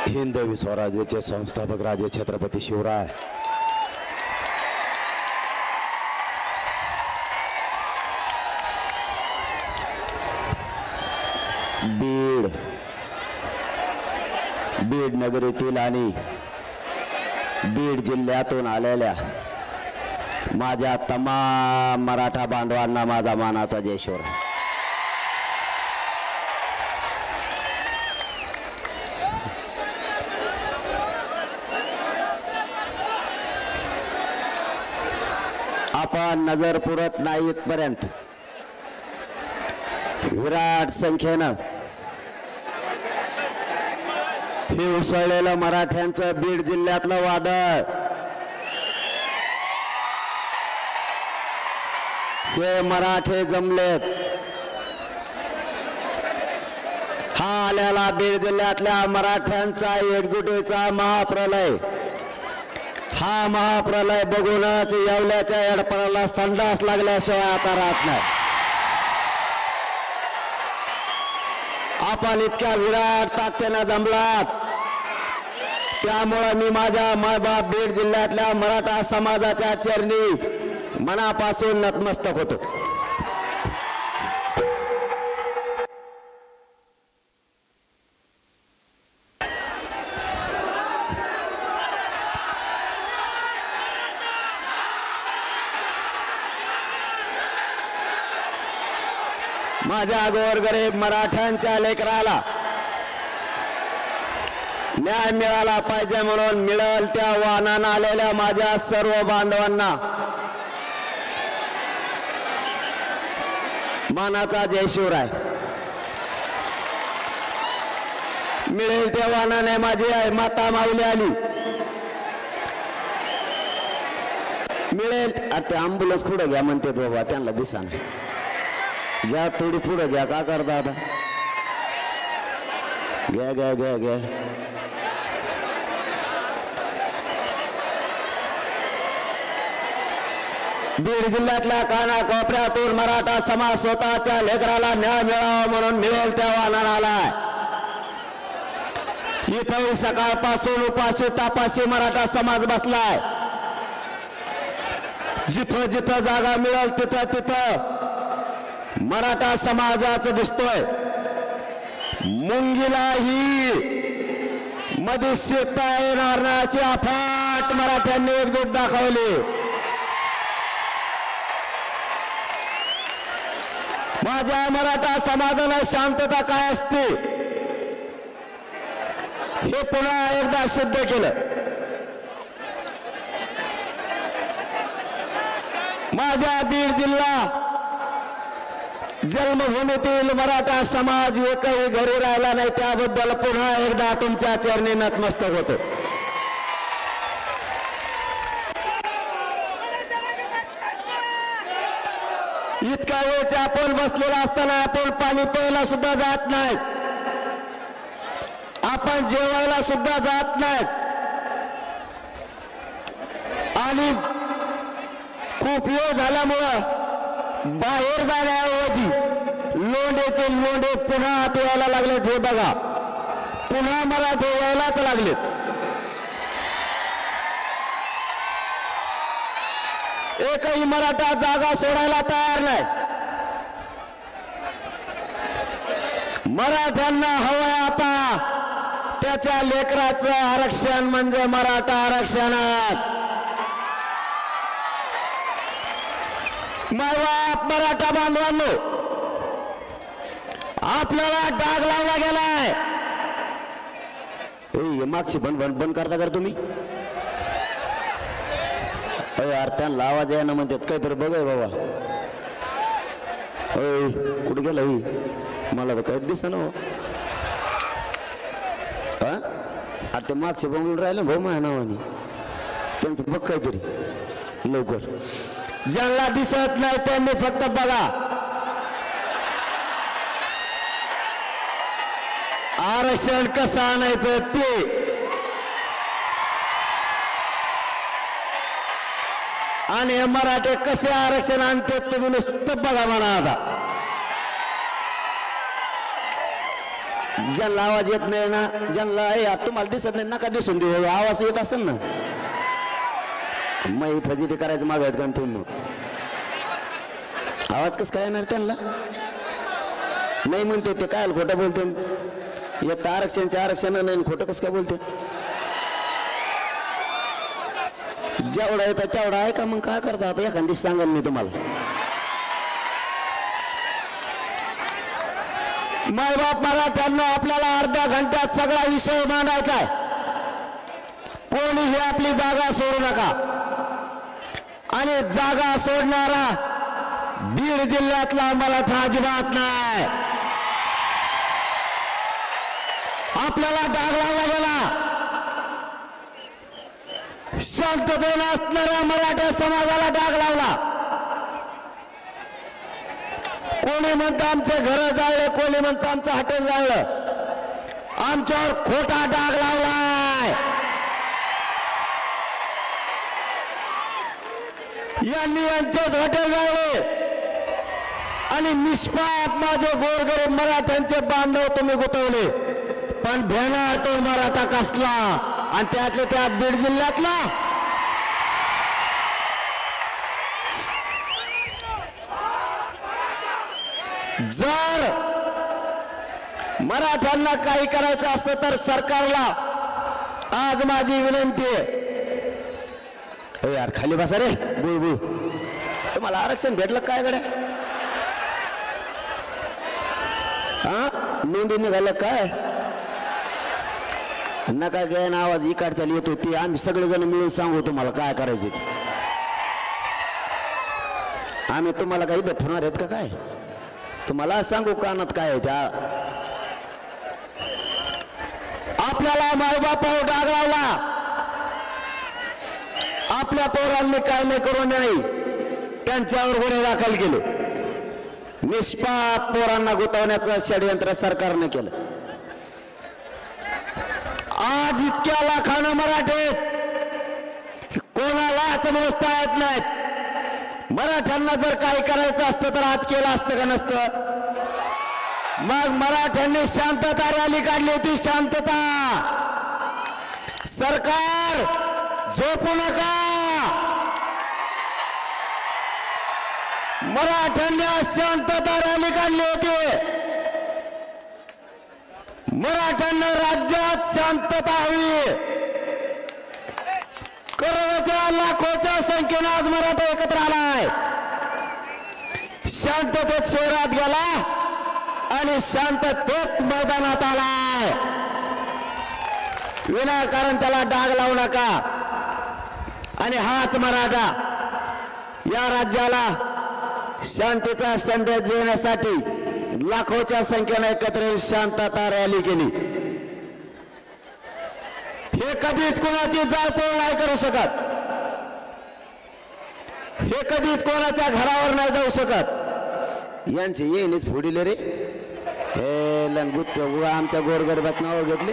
हिंदवी स्वराज्याचे संस्थापक राजे छत्रपती शिवराय बीड नगरीतील आणि बीड जिल्ह्यातून आलेल्या माझ्या तमाम मराठा बांधवांना माझा मानाचा जय शिवराय। आपण नजर पुरत नाही इथपर्यंत विराट संख्येनं हे उसळलेलं मराठ्यांचं बीड जिल्ह्यातलं वादळ, हे मराठे जमलेत। हा आलेला बीड जिल्ह्यातल्या मराठ्यांचा एकजुटीचा महाप्रलय, हा महाप्रलय बघूनच येवल्याच्या एडपणाला संडास लागल्याशिवाय आता राहत नाही। आपण इतक्या विराट ताकदीनं जमलात, त्यामुळे मी माझ्या मायबाप बीड जिल्ह्यातल्या मराठा समाजाच्या चरणी मनापासून नतमस्तक होतो। माझ्या गोरगरीब मराठ्यांच्या लेकराला न्याय मिळाला पाहिजे म्हणून मिळेल त्या वाहनानं आलेल्या माझ्या सर्व बांधवांना मानाचा जय शिवराय। मिळेल त्या वाहनाने माझी माता माऊली आली, मिळेल ते अँब्युलन्स पुढे घ्या म्हणते बाबा, त्यांना दिसा नाही, घ्या थोडी पुढे घ्या, का करता आता, घ्या घ्या घ्या घ्या। बीड जिल्ह्यातल्या कानाकोपऱ्यातून मराठा समाज स्वतःच्या लेकराला न्याय मिळावा म्हणून मिळेल त्या वाहनाला आलाय। इथंही सकाळपासून उपाशी तापाशी मराठा समाज बसलाय। जिथं जिथं जागा मिळेल तिथं तिथं मराठा समाजाचं दिसतोय। मुंगीलाही मध्ये शिरता येणार नाही अशी अफाट मराठ्यांनी एकजूट दाखवली। माझ्या मराठा समाजाला शांतता काय असते हे पुन्हा एकदा सिद्ध केलं। माझ्या बीड जिल्हा जन्मभूमीतील मराठा समाज एकही घरी राहिला नाही, त्याबद्दल पुन्हा एकदा तुमच्या चरणी नतमस्तक होतो। इतका वेळचे आपण बसलेला असताना आपण पाणी प्यायला सुद्धा जात नाहीत, आपण जेवायला सुद्धा जात नाहीत, आणि खूप वेळ झाल्यामुळं बाहेर जाण्याऐवजी लोंढेचे लोंढे पुन्हा आत यायला लागलेत। हे बघा, पुन्हा मराठे यायलाच लागलेत। एकही मराठा जागा सोडायला तयार नाही। मराठ्यांना हवंय आता त्याच्या लेकराचं आरक्षण, म्हणजे मराठा आरक्षणच। मायबाप मराठा बांधवांनो, आपल्याला डाग लावला गेलाय। मागची बंद करता कर तुम्ही, यार त्यांना आवाज आहे ना म्हणतात, काहीतरी बघाय बाबा। कुठे गेला मला तर काहीच दिसत ना। अरे ते मागचे बंगून राहिले भाऊ माझ्या नावाने, त्यांचं बघ काहीतरी लवकर। ज्यांना दिसत नाही त्यांनी फक्त बघा। आरक्षण कसं आणायचं ते, आणि मराठे कसे आरक्षण आणते तुम्ही नुसतं बघा म्हणा। आता ज्यांना आवाज येत नाही ना, ज्यांना तुम्हाला दिसत नाही नका दिसून देऊ, आवाज येत असेल ना मग फजिती करायचं मागत का तुम्ही? आवाज कस काय येणार त्यांना? नाही म्हणते ते काय खोटं बोलते. एक तर आरक्षण नाही, खोटं कसं काय बोलते? जेवढा येतं तेवढा आहे का? मग काय करता आता एखादी सांगेन मी तुम्हाला. मायबाप मराठ्यांना आपल्याला अर्ध्या घंट्यात सगळा विषय मांडायचा आहे. कोणीही आपली जागा सोडू नका. आणि जागा सोडणारा बीड जिल्ह्यातला मराठा अजिबात नाही. आपल्याला डाग लावला गेला. शांततेने असणाऱ्या मराठा समाजाला डाग लावला. कोणी म्हणतं आमचे घर जाळले, कोणी म्हणतं आमचं हॉटेल जाळलं. आमच्यावर खोटा डाग लावलाय. यांनी यांचेच हॉटेल जाळले आणि निष्पाप माझे गोरगरीब मराठ्यांचे बांधव तुम्ही गुतवले. पण भेणार तो मराठा कसला, आणि त्यातले त्यात बीड जिल्ह्यातला. जर मराठ्यांना काही करायचं असतं तर सरकारला आज माझी विनंती आहे. यार खाली बसा रे बुळबुळ. तुम्हाला आरक्षण भेटलं काय गड्या? हा नोंदी निघालं काय? नका काय ना आवाज इकडचा येत होती. आम्ही सगळेजण मिळून सांगू तुम्हाला काय करायचे. आम्ही तुम्हाला काही ठेवणार आहेत का काय? तुम्हाला सांगू कानात काय आहे त्या. आपल्याला मायबापावर डाग लावला. आपल्या पोरांनी काय नाही करू नये, त्यांच्यावर गुन्हे दाखल केले. निष्पाप पोरांना गुंतवण्याचं षडयंत्र सरकारने केलं. आज इतक्या लाखानं मराठे कोणालाच मोजता येत नाहीत. मराठ्यांना जर काही करायचं असतं तर आज केलं असतं का नसतं? मग मराठ्यांनी शांतता रॅली काढली होती. शांतता. सरकार झोपू नका. मराठ्यांनी शांतता रॅली काढली होती. मराठ्यांना राज्यात शांतता हवी. करोडोच्या लाखोच्या संख्येने आज मराठा एकत्र आलाय. शांततेत शहरात गेला आणि शांततेत मैदानात आलाय. विनाकारण त्याला डाग लावू नका. आणि हाच मराठा या राज्याला शांतीचा संदेश देण्यासाठी लाखोच्या संख्येने एकत्र येऊन शांतता रॅली केली. हे कधीच कोणाची जाळपोळ नाही करू शकत. हे कधीच कोणाच्या घरावर नाही जाऊ शकत. यांचे येणेच फोडिले रे. हे लंगुत आमच्या गोरगरिबात नाव घेतले.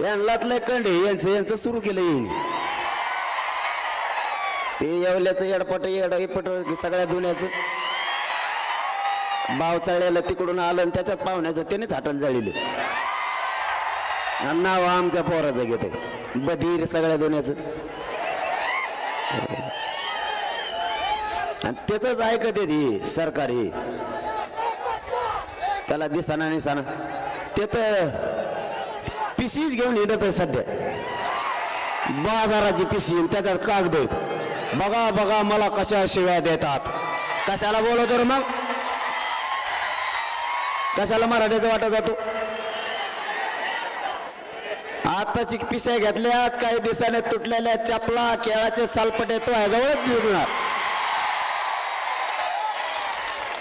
यांनातले कंडे यांचं सुरू केलं. येईन ते येवल्याचं येडपट येडपट सगळ्या दुनियाचं भाव चाळलेलं तिकडून आलं आणि त्याच्यात पाहुण्याचं त्यानेच हाटल जाळीले. नाव आमच्या पोराचं घेते बधीर सगळ्या दुनियाचं. आणि त्याच ऐकत येते सरकार. हे त्याला दिसाना निसाना ते तर पिशीच घेऊन येत आहे सध्या. बाजाराची पिशी त्याच्यात कागद आहेत. बघा बघा मला कशा शिव्या देतात. कशाला बोलवतो रे मग? कशाला मराठीचा वाटा जातो? आताची पिशा घेतल्यात काही दिवसाने तुटलेल्या चपला केळाचे सालपटे तो ह्याजवळच देणार.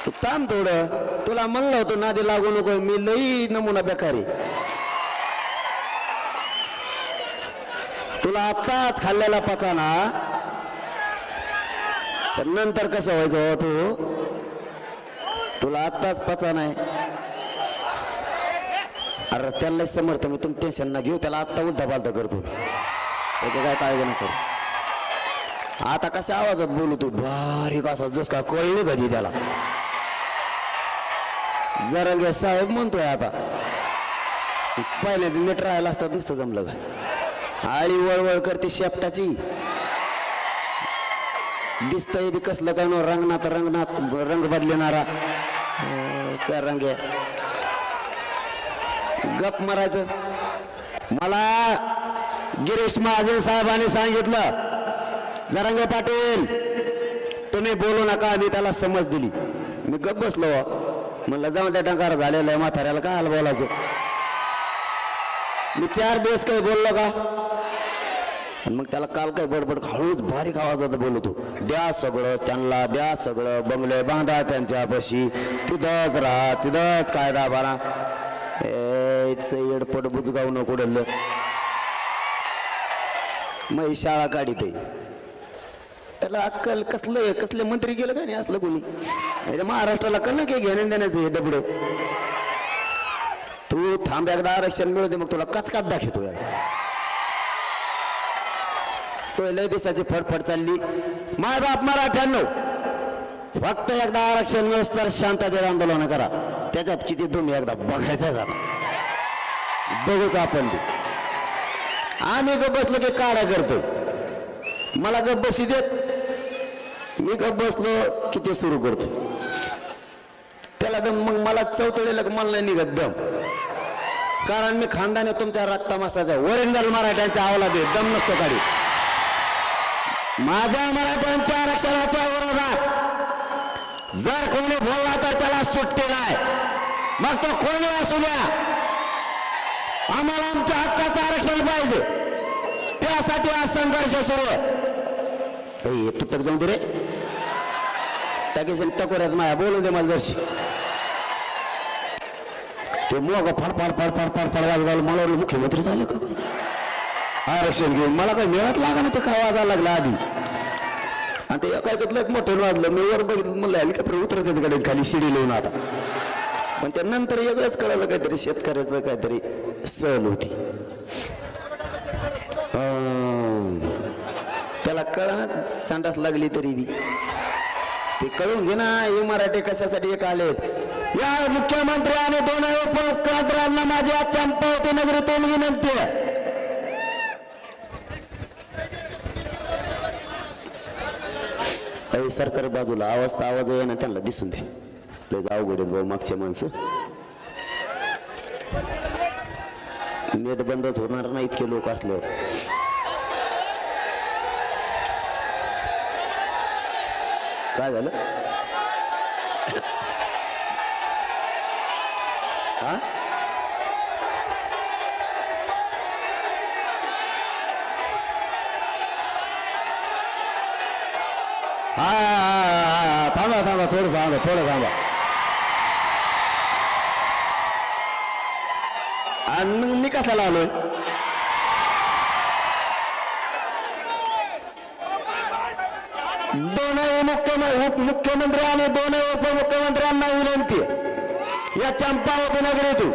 तू थांब थोडं. तुला म्हणलं होतं नादी लागू नको. मी लई नमुना बेकारी. तुला आताच खाल्लेला पचाना तर नंतर कसं व्हायचं हो? तुला आताच पचा नाही. अरे त्याला समर्थ मी तुम्ही टेन्शन ना घेऊ. त्याला आत्ता उलटा पालता करतो. त्याची काय काळजी नको. आता कशा आवाजात बोलू तू? बारीक असा जस काय कळली कधी त्याला. जरंगे साहेब म्हणतोय आता. पहिल्यांदा नीट राहायला असतात नसतं जमलं का आळी वळवळ करते शेपटाची दिसतंय बी कसलं काय नो रंगनाथ रंग बदलणारा रंग गप मारायचं मला गिरीश महाजन साहेबांनी सांगितलं जरांगे पाटील तुम्ही बोलू नका मी त्याला समज दिली मी गप बसलो म्हणलं जाऊन त्या टंकार झालेलं आहे म्हाताऱ्याला काय हाल बोलायचं मी 4 दिवस काही बोललो का आणि मग त्याला काल काय बडबड हळूच बारीक आवाजात बोलतो द्या सगळं त्यांना द्या सगळं बंगले बांधा त्यांच्यापाशी तिथंच राहा तिथंच कायदा बारा एडपट बुजगाव नको डल्लं मग शाळा काढीत त्याला अक्कल कसले मंत्री गेलं का नाही असलं कोणी महाराष्ट्राला कल काय घेण्या देण्याचं हे डबडे तू थांब एकदा आरक्षण मिळू मग तुला कचकात दाखवतो तो लय दिवसाची फडफड चालली माय बाप मराठ्यांनो फक्त एकदा आरक्षण मिळूस तर शांततेत आंदोलन करा त्याच्यात किती तुम्ही एकदा बघायचं झाला बघूच आपण आम्ही गप बसलो की काढा करतो मला गप बसी देत मी गप बसलो की ते सुरू करतो त्याला दम मग मला चौथळेला मला नाही निघत दम कारण मी खानदाने तुमच्या रक्तामासाचा ओरिजिनल मराठ्यांच्या अवलाद आहे दम नसतो काढी माझ्या मराठ्यांच्या आरक्षणाच्या विरोधात जर कोणी बोलला तर त्याला सुट्टी नाही मग तो कोणी असू द्या आम्हाला आमच्या हक्काचं आरक्षण पाहिजे त्यासाठी आज संघर्ष सुरू आहे तुटक जाऊन दे रे टाकेशन टकोऱ्यात माया बोलू दे मला जरशी ते मोग फडफड फडफड फडफड झालं मला मुख्यमंत्री झाले का आरक्षण घेऊन मला काही मिळत लागा ना ते काय वाजायला लागला आधी आणि ते काय घेतलं मोठं वाजलं मी वर बघितलं म्हणलं हेलिकॉप्टर उतरत येते खाली शिडी लिहून आता पण त्यानंतर वेगळंच कळालं काहीतरी शेतकऱ्याचं काहीतरी सहल होती त्याला कळना संडास लागली तरी बी ते कळून घे ना हे मराठी कशासाठी एक आलेत या मुख्यमंत्री आणि 2 उपमुख्यमंत्र्यांना माझी आज चंपावती नगरीतून विनंती आहे सरकार बाजूला आवाज आहे ना त्यांना दिसून दे लय अवघड आहेत भाऊ मागचे माणसं नेट बंदच होणार नाही इतके लोक असल्यावर काय झालं हा थांबा थोडं थांबा आणि मग मी कशाला आलोय दोनही मुख्यमंत्री आणि 2 उपमुख्यमंत्र्यांना विनंती या चंपावती नगरीतून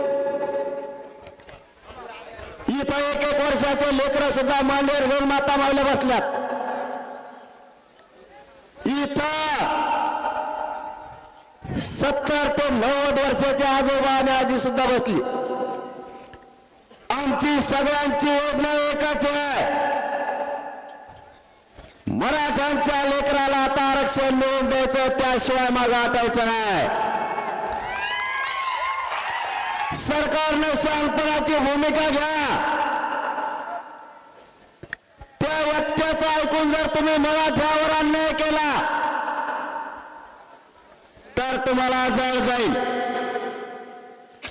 इथं 1 वर्षाचे लेकरं सुद्धा मांडीवर घेऊन माता मावल्या बसल्यात इथं 70 ते 90 वर्षाचे आजोबा आणि आजी सुद्धा बसली आमची सगळ्यांची योजना एकच आहे मराठ्यांच्या लेकराला आता आरक्षण मिळवून द्यायचं त्याशिवाय मागे हटायचं नाही सरकारने शहाणपणाची भूमिका घ्या त्या व्यक्तीचं ऐकून जर तुम्ही मराठ्यावर अन्याय केला तर तुम्हाला जळ जाईल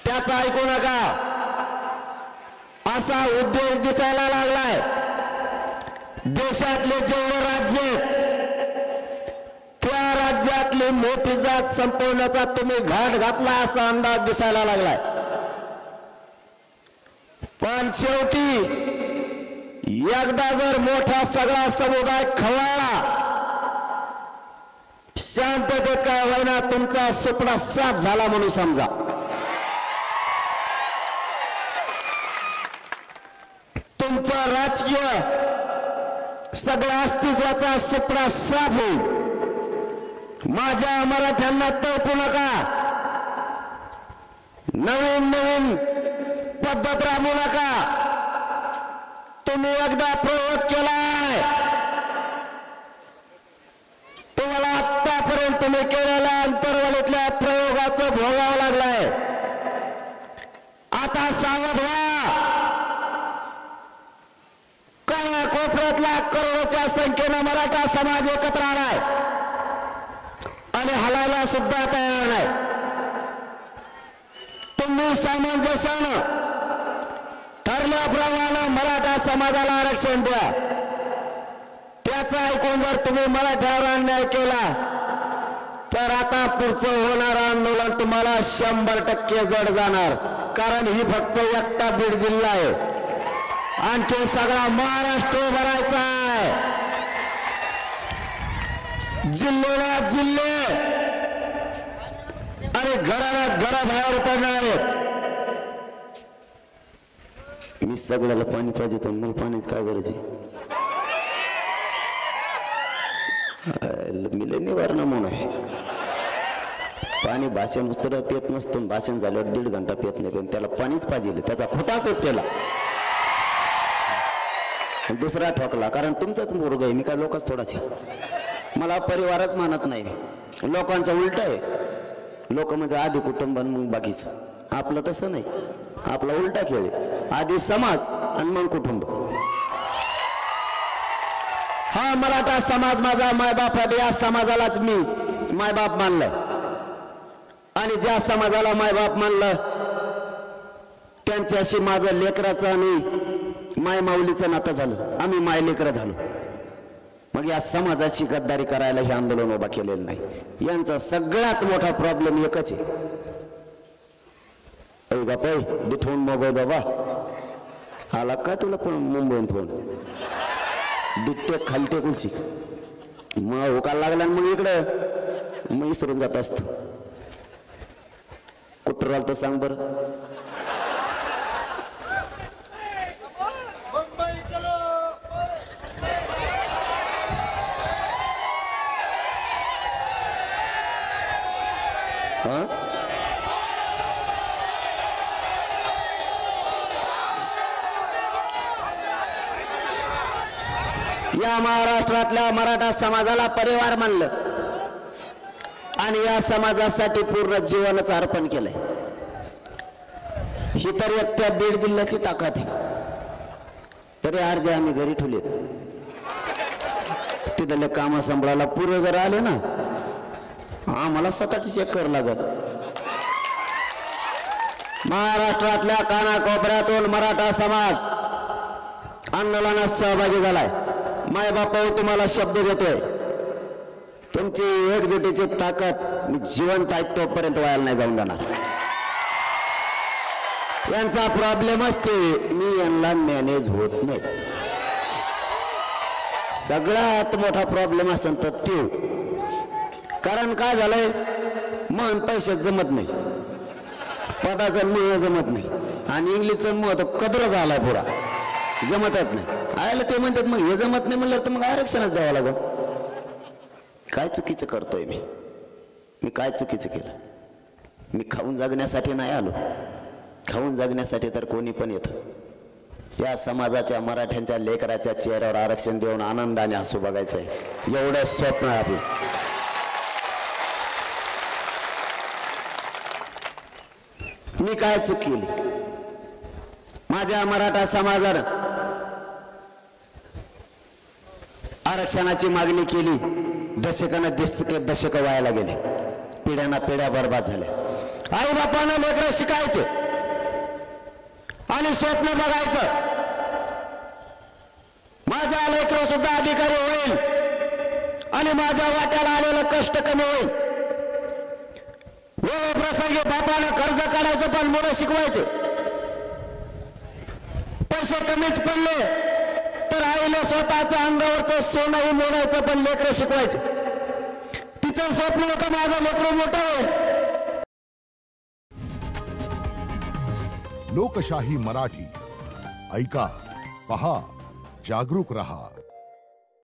त्याचं ऐकू नका असा उद्देश दिसायला लागलाय देशातले जेवढे राज्य त्या राज्यातली मोठी जात संपवण्याचा तुम्ही घाट घातला असा अंदाज दिसायला लागलाय पण शेवटी एकदा जर मोठा सगळा समुदाय खवळला शांततेत काय होईना तुमचा सुपडा साफ झाला म्हणून समजा तुमचा राजकीय सगळ्या अस्तित्वाचा सुपडा साफ होईल माझ्या मराठ्यांना तळपू नका नवीन पद्धत राबवू नका. तुम्ही एकदा प्रयोग केलाय, तुम्हाला आतापर्यंत तुम्ही केलेल्या अंतर्वालीतल्या प्रयोगाचं भोगावं लागलंय. आता सावध व्हा. कोपऱ्यातल्या करोडोच्या संख्येनं मराठा समाज एकत्र आलाय आणि हलायला सुद्धा तयार नाही. तुम्ही सामंजस्यानं ठरल्याप्रमाणे मराठा समाजाला आरक्षण द्या. त्याचं ऐकून जर तुम्ही मराठ्यावर अन्याय केला तर आता पुढचं होणारं आंदोलन तुम्हाला 100% जड जाणार. कारण ही फक्त एकटा बीड जिल्हा आहे, आणखी सगळा महाराष्ट्र भरायचा आहे. जिल्ह्याला जिल्हे आणि घराला घराबाहेर पडणार आहेत. मी सगळ्याला पाणी पाहिजे तर मला पाण्याची काय गरज आहे? मी लय निवारणा म्हणून आहे. पाणी भाषण उसर पेत नसतो, भाषण झाल्यावर 1.5 घंटा पेत नाही, पण त्याला पाणीच पाहिजे. त्याचा खोटाच उठलेला दुसरा ठोकला. कारण तुमचाच मुर्ग आहे, मी काय लोकच थोडाच आहे. मला परिवारच मानत नाही. लोकांचं उलट आहे. लोक म्हणजे आधी कुटुंब मग बाकीचं. आपलं तसं नाही, आपला उलटा खेळ आहे. आधी समाज आणि मग कुटुंब. हा मराठा समाज माझा मायबाप आहे. या समाजालाच मी मायबाप मानलं आणि ज्या समाजाला मायबाप मानलं त्यांच्याशी माझं लेकराचं आणि माय माऊलीचं नातं झालं. आम्ही माय लेकरं झालो. मग या समाजाची गद्दारी करायला हे आंदोलन उभा केलेलं नाही. यांचा सगळ्यात मोठा प्रॉब्लेम एकच आहे. ऐ बापा दिठवून मोबाईल बाबा आला का तुला पण मुंबईत फोन दुट्टे खालटे कुलशी मग होकायला लागला मग इकडं मग इसरून जात असतो. कुठं राहिलं तर सांग बरं. या महाराष्ट्रातल्या मराठा समाजाला परिवार मानलं आणि या समाजासाठी पूर्ण जीवनच अर्पण केलंय. ही तर एक त्या बीड जिल्ह्याची ताकद आहे. तरी अर्धे आम्ही घरी ठेवले. तिथले काम सांभाळायला पुरे जर आले ना आम्हाला 7-8 चेक करावं लागत. महाराष्ट्रातल्या कानाकोपऱ्यातून मराठा समाज आंदोलनात सहभागी झालाय. माय बापा तुम्हाला शब्द देतोय, तुमची एकजुटीची ताकद मी जिवंत आहे तोपर्यंत व्हायला नाही जाऊन देणार. यांचा प्रॉब्लेमच ते मी यांना मॅनेज होत नाही. सगळ्यात मोठा प्रॉब्लेम असेल तर ते. कारण काय झालंय मन पैशात जमत नाही, पदाचं मुळ जमत नाही आणि इंग्लिशचं मुळ कदर झालाय पुरा जमतच नाही. आयला ते म्हणतात मग हे जमत नाही म्हणलं तर मग आरक्षणच द्यावं लागत. काय चुकीचं करतोय मी काय चुकीचं केलं? मी खाऊन जगण्यासाठी नाही आलो. खाऊन जगण्यासाठी तर कोणी पण येतं. या समाजाच्या मराठ्यांच्या लेकराच्या चेहऱ्यावर आरक्षण देऊन आनंदाने हसू बघायचंय एवढं स्वप्न आहे आपलं. मी काय चूक केली? माझ्या मराठा समाजानं आरक्षणाची मागणी केली. दशक व्हायला गेले. पिढ्याना पिढ्या बर्बाद झाल्या. आई बापानं लेकरं शिकायचे आणि स्वप्न बघायचं. माझा लेकरं सुद्धा अधिकारी होईल आणि माझ्या वाट्याला आलेलं कष्ट कमी होईल. प्रसंगी बापानं कर्ज काढायचं पण मुलं शिकवायचे. पैसे कमीच पडले तर आईला स्वतःच्या अंगावरचं सोनंही मोडायचं पण लेकरं शिकवायचे. तिचं स्वप्न होतं माझं लेकरं मोठं होईल. लोकशाही मराठी ऐका, पहा, जागरूक रहा.